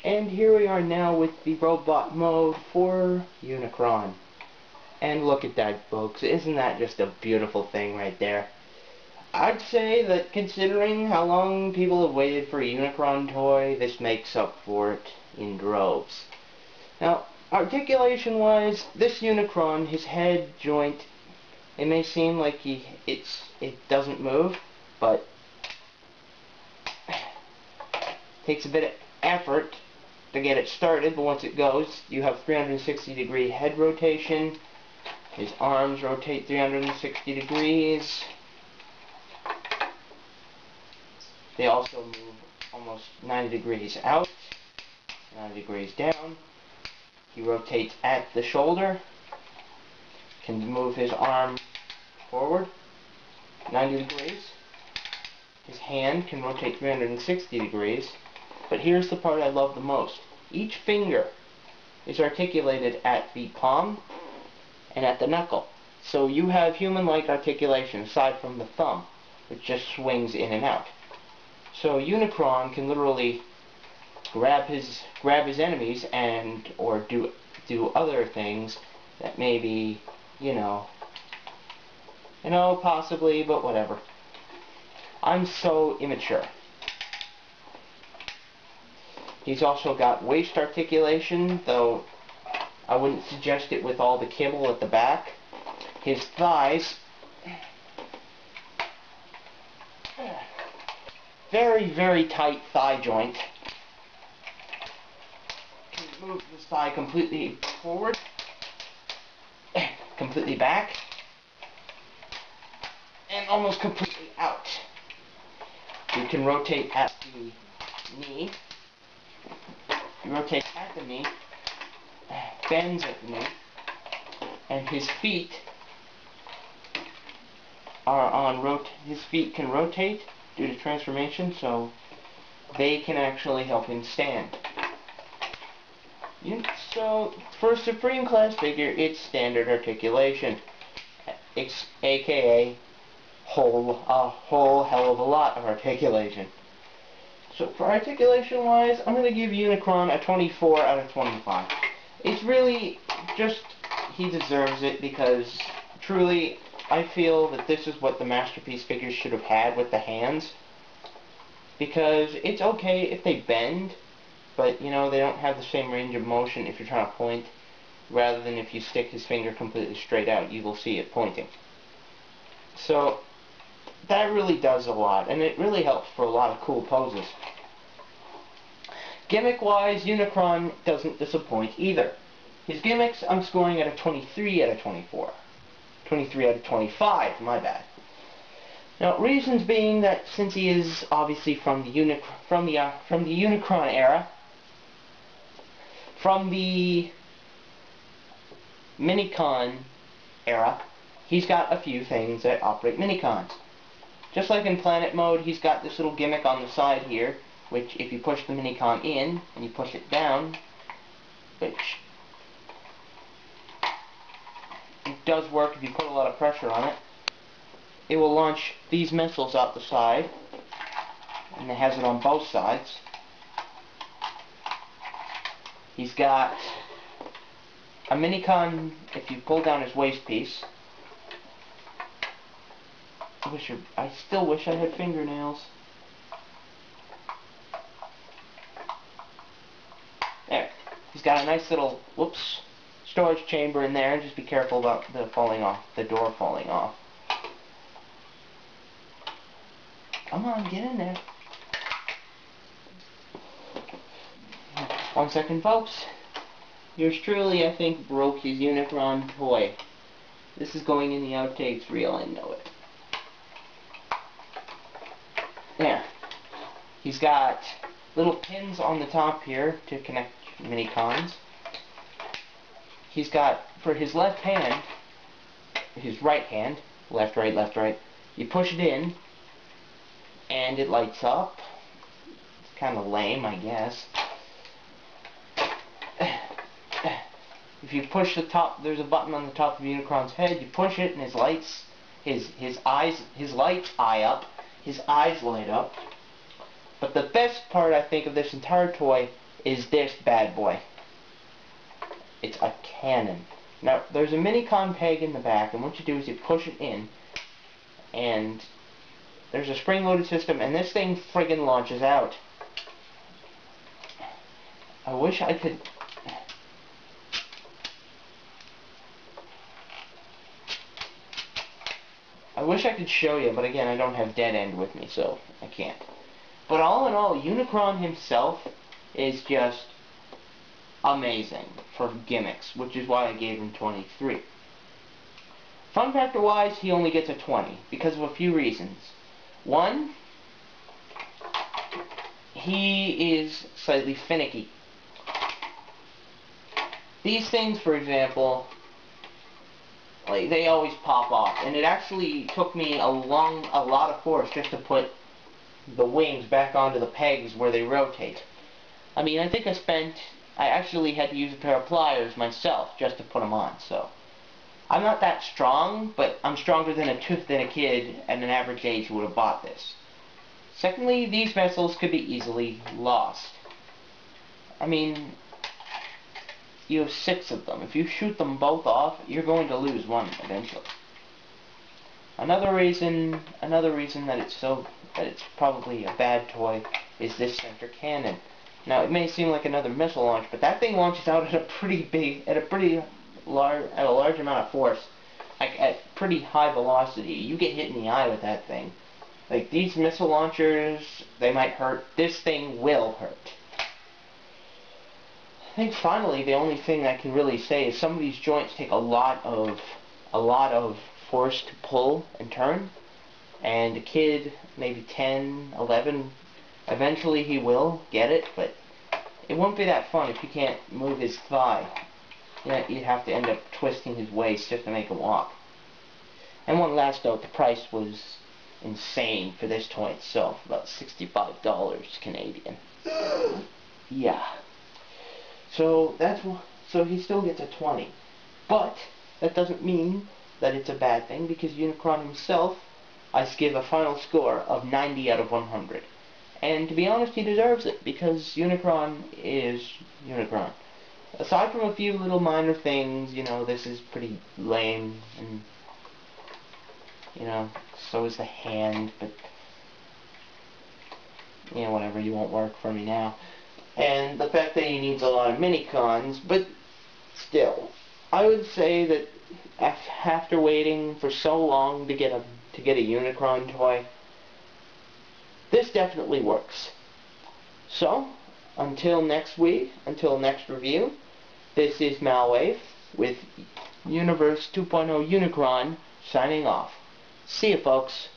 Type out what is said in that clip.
And here we are now with the robot mode for Unicron. And look at that, folks. Isn't that just a beautiful thing right there? I'd say that considering how long people have waited for a Unicron toy, this makes up for it in droves. Now, articulation-wise, this Unicron, his head joint, it may seem like it doesn't move, but it takes a bit of effort to get it started, but once it goes, you have 360-degree head rotation. His arms rotate 360 degrees. They also move almost 90 degrees out, 90 degrees down. He rotates at the shoulder, can move his arm forward 90 degrees. His hand can rotate 360 degrees. But here's the part I love the most. Each finger is articulated at the palm and at the knuckle. So you have human-like articulation aside from the thumb, which just swings in and out. So Unicron can literally grab his enemies or do other things that maybe, possibly, but whatever. I'm so immature. He's also got waist articulation, though I wouldn't suggest it with all the kibble at the back. His thighs, very, very tight thigh joint. Can move this thigh completely forward, completely back, and almost completely out. You can rotate at the knee. You rotate at the knee, bends at the knee, and his feet his feet can rotate due to transformation, so they can actually help him stand. So for a Supreme class figure, it's standard articulation, aka a whole hell of a lot of articulation. So for articulation-wise, I'm going to give Unicron a 24 out of 25. It's really just, he deserves it because truly, I feel that this is what the Masterpiece figures should have had with the hands. Because it's okay if they bend, but they don't have the same range of motion if you're trying to point, rather than if you stick his finger completely straight out, you will see it pointing. So that really does a lot, and it really helps for a lot of cool poses. Gimmick-wise, Unicron doesn't disappoint either. His gimmicks, I'm scoring at a 23 out of 24. 23 out of 25, my bad. Now, reasons being that since he is obviously from the Unicron era, from the Minicon era, he's got a few things that operate Minicons. Just like in Planet Mode, he's got this little gimmick on the side here, which if you push the Minicon in, and you push it down, which it does work if you put a lot of pressure on it, it will launch these missiles out the side, and it has it on both sides. He's got a Minicon, if you pull down his waist piece. I still wish I had fingernails. There. He's got a nice little, storage chamber in there. Just be careful about the door falling off. Come on, get in there. 1 second, folks. Yours truly, I think, broke his Unicron toy. This is going in the outtakes reel, I know it. Yeah. He's got little pins on the top here to connect Minicons. He's got, for his left hand, his right hand, left, right, you push it in, and it lights up. It's kind of lame, I guess. If you push the top, there's a button on the top of Unicron's head, you push it and his lights eye up, his eyes light up. But the best part, I think, of this entire toy is this bad boy. It's a cannon. Now, there's a mini-con peg in the back, and what you do is you push it in, and there's a spring-loaded system, and this thing friggin' launches out. I wish I could... show you, but again, I don't have dead end with me, so I can't. But all in all, Unicron himself is just amazing for gimmicks, which is why I gave him 23. Fun factor wise, he only gets a 20 because of a few reasons. One, he is slightly finicky. These things, for example, like, they always pop off, and it actually took me a lot of force just to put the wings back onto the pegs where they rotate. I mean, I think I actually had to use a pair of pliers myself just to put them on, so. I'm not that strong, but I'm stronger than a kid at an average age who would have bought this. Secondly, these vessels could be easily lost. I mean, you have 6 of them. If you shoot them both off, you're going to lose one eventually. Another reason that it's probably a bad toy is this center cannon. Now, it may seem like another missile launch, but that thing launches out at a large amount of force, like at pretty high velocity. You get hit in the eye with that thing. Like, these missile launchers, they might hurt. This thing will hurt. I think finally the only thing I can really say is some of these joints take a lot of force to pull and turn, and a kid, maybe 10, 11, eventually he will get it, but it won't be that fun if you can't move his thigh. You'd have to end up twisting his waist just to make him walk. And one last note, the price was insane for this toy itself, about $65 Canadian. Yeah. So he still gets a 20. But that doesn't mean that it's a bad thing, because Unicron himself, I give a final score of 90 out of 100. And to be honest, he deserves it, because Unicron is Unicron. Aside from a few little minor things, this is pretty lame, and, so is the hand, but, whatever, you won't work for me now. And the fact that he needs a lot of mini-cons, but still, I would say that after waiting for so long to get a Unicron toy, this definitely works. So, until next week, until next review, this is Malwave with Universe 2.0 Unicron signing off. See you, folks.